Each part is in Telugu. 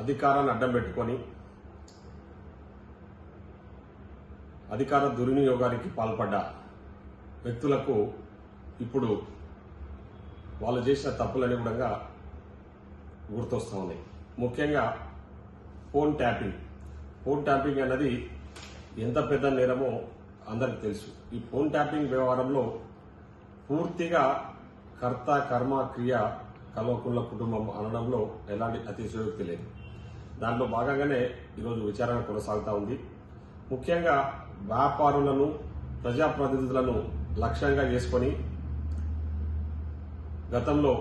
అధికారాన్ని అడ్డం పెట్టుకొని అధికార దుర్వినియోగానికి పాల్పడ్డ వ్యక్తులకు ఇప్పుడు వాళ్ళు చేసిన తప్పులన్నీ కూడా గుర్తొస్తూ ఉన్నాయి. ముఖ్యంగా ఫోన్ ట్యాపింగ్ అన్నది ఎంత పెద్ద నేరమో అందరికి తెలుసు. ఈ ఫోన్ ట్యాపింగ్ వ్యవహారంలో పూర్తిగా కర్త కర్మ క్రియ కల్వకుంట్ల కుటుంబం అనడంలో ఎలాంటి అతిశయోక్తి లేదు. దాంట్లో భాగంగానే ఈరోజు విచారణ కొనసాగుతూ ఉంది. ముఖ్యంగా వ్యాపారులను ప్రజాప్రతినిధులను లక్ష్యంగా చేసుకొని గతంలో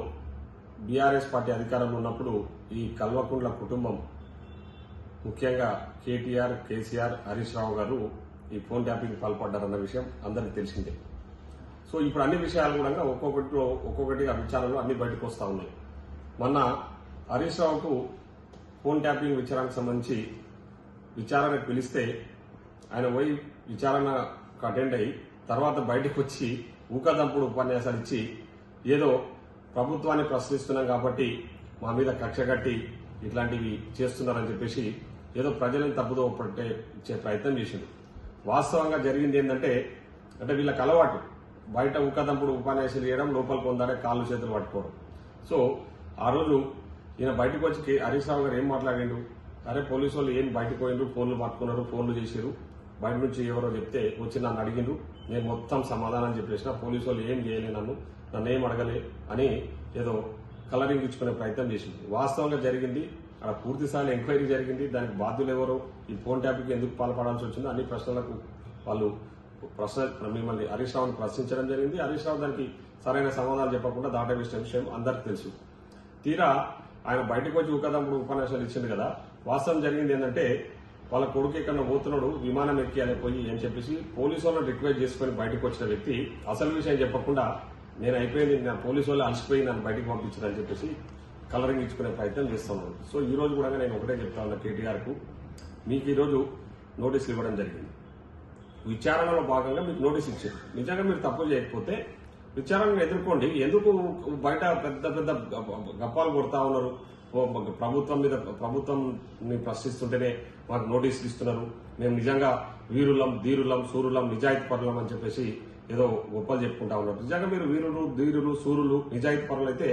బీఆర్ఎస్ పార్టీ అధికారంలో ఉన్నప్పుడు ఈ కల్వకుంట్ల కుటుంబం ముఖ్యంగా కేటీఆర్, కేసీఆర్, హరీష్ రావు గారు ఈ ఫోన్ ట్యాపింగ్ పాల్పడ్డారన్న విషయం అందరికీ తెలిసిందే. సో ఇప్పుడు అన్ని విషయాలు కూడా ఒక్కొక్కటిగా విచారణలో అన్ని బయటకు వస్తూ ఉన్నాయి. మొన్న హరీష్ రావుకు ఫోన్ ట్యాపింగ్ విచారణకు సంబంధించి విచారణకు పిలిస్తే ఆయన పోయి విచారణకు అటెండ్ అయ్యి తర్వాత బయటకు వచ్చి ఊకదంపుడు ఉపన్యాసాలు ఇచ్చి ఏదో ప్రభుత్వాన్ని ప్రశ్నిస్తున్నాం కాబట్టి మా మీద కక్ష కట్టి ఇట్లాంటివి చేస్తున్నారని చెప్పేసి ఏదో ప్రజలను తప్పుదో ఇచ్చే ప్రయత్నం చేసింది. వాస్తవంగా జరిగింది ఏంటంటే వీళ్ళకి అలవాటు బయట ఊకదంపుడు ఉపన్యాసాలు చేయడం, లోపల పొందాడే కాళ్ళు చేతులు పట్టుకోవడం. సో ఆ రోజు ఈయన బయటకు వచ్చి హరీష్ రావు గారు ఏం మాట్లాడిండు, అరే పోలీసు వాళ్ళు ఏం బయటకు పోయిండ్రు, ఫోన్లు పట్టుకున్నారు, ఫోన్లు చేసారు, బయట నుంచి ఎవరో చెప్తే వచ్చి నన్ను అడిగిండ్రు, నేను మొత్తం సమాధానం చెప్పేసిన, పోలీసు వాళ్ళు ఏం చేయలే, నన్ను ఏం అడగలే అని ఏదో కలరింగ్ ఇచ్చుకునే ప్రయత్నం చేసింది. వాస్తవంగా జరిగింది అక్కడ పూర్తి స్థాయిలో ఎంక్వైరీ జరిగింది. దానికి బాధ్యులు ఎవరో, ఈ ఫోన్ ట్యాపింగ్ ఎందుకు పాల్పడాల్సి వచ్చిందో అన్ని ప్రశ్నలకు వాళ్ళు మిమ్మల్ని హరీష్ రావుని ప్రశ్నించడం జరిగింది. హరీష్ రావు దానికి సరైన సమాధానాలు చెప్పకుండా దాటవేసిన విషయం అందరికీ తెలుసు. తీరా ఆయన బయటకు వచ్చి ఊకదంపుడు ఉపన్యాసాలు ఇచ్చింది కదా. వాస్తవం జరిగింది ఏంటంటే వాళ్ళ కొడుకు ఎక్కడ పోతున్నాడు, విమానం ఎక్కి అని పోయి అని చెప్పేసి పోలీసు వాళ్ళని రిక్వెస్ట్ చేసుకుని బయటకు వచ్చిన వ్యక్తి అసలు విషయం చెప్పకుండా నేను అయిపోయింది, నా పోలీసు వాళ్ళు అలసిపోయి నన్ను బయటకు పంపించారని చెప్పేసి కలరింగ్ ఇచ్చుకునే ప్రయత్నం చేస్తున్నాను. సో ఈ రోజు కూడా నేను ఒకటే చెప్తా ఉన్నా కేటీఆర్కు, మీకు ఈరోజు నోటీసులు ఇవ్వడం జరిగింది. విచారణలో భాగంగా మీకు నోటీస్ ఇచ్చారు. నిజంగా మీరు తప్పు చేయకపోతే విచారణను ఎదుర్కోండి. ఎందుకు బయట పెద్ద పెద్ద గప్పాలు కొడతా ఉన్నారు, ప్రభుత్వంని ప్రశ్నిస్తుంటేనే మాకు నోటీసులు ఇస్తున్నారు, మేము నిజంగా వీరులం, ధీరులం, సూరులం, నిజాయితీ పరులం అని చెప్పేసి ఏదో గొప్పలు చెప్పుకుంటా ఉన్నారు. నిజంగా మీరు వీరులు, ధీరులు, సూరులు, నిజాయితీ పరులు అయితే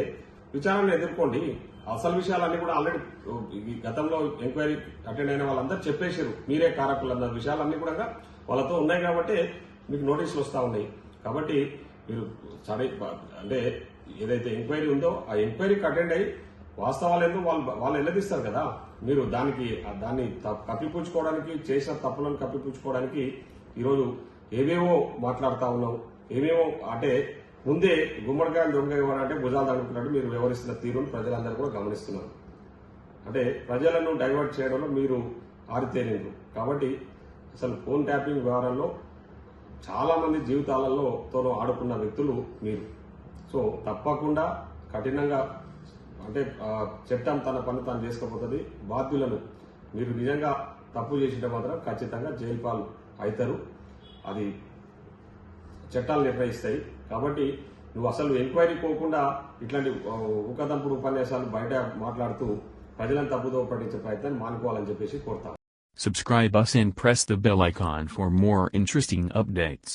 విచారణను ఎదుర్కోండి. అసలు విషయాలన్నీ కూడా ఆల్రెడీ గతంలో ఎంక్వైరీ అటెండ్ అయిన వాళ్ళందరూ చెప్పేశారు, మీరే కారకులు అన్న విషయాలన్నీ కూడా వాళ్ళతో ఉన్నాయి కాబట్టి మీకు నోటీసులు వస్తూ ఉన్నాయి. కాబట్టి మీరు అంటే ఏదైతే ఎంక్వైరీ ఉందో ఆ ఎంక్వైరీకి అటెండ్ అయ్యి వాస్తవాలు ఏందో వాళ్ళు ఎల్లదీస్తారు కదా. మీరు దాన్ని కప్పిపుచ్చుకోవడానికి, చేసిన తప్పులను కప్పిపుచ్చుకోవడానికి ఈరోజు ఏవేవో మాట్లాడుతూ ఉన్నాం. ఏవేవో అంటే ముందే గుమ్మడికాయలు దొంగ ఇవ్వాలంటే భుజాలు తడుపుతున్నట్టు మీరు వ్యవహరిస్తున్న తీరును ప్రజలందరూ కూడా గమనిస్తున్నారు. అంటే ప్రజలను డైవర్ట్ చేయడంలో మీరు ఆరితేరిండ్రు. కాబట్టి అసలు ఫోన్ ట్యాపింగ్ వ్యవహారంలో చాలా మంది జీవితాలలో ఆడుకున్న వ్యక్తులు మీరు. సో తప్పకుండా కఠినంగా అంటే చట్టం తన పని తాను చేసుకోపోతుంది. బాధ్యులను మీరు నిజంగా తప్పు చేసిన మాత్రం ఖచ్చితంగా జైలు పాలు అవుతారు. అది చట్టాలు నిర్ణయిస్తాయి. కాబట్టి నువ్వు అసలు ఎంక్వైరీ పోకుండా ఇట్లాంటి ఊకదంపుడు ఉపన్యాసాలు బయట మాట్లాడుతూ ప్రజలను తప్పుదో పట్టించే ప్రయత్నాన్ని మానుకోవాలని చెప్పేసి కోరుతాను. Subscribe us and press the bell icon for more interesting updates.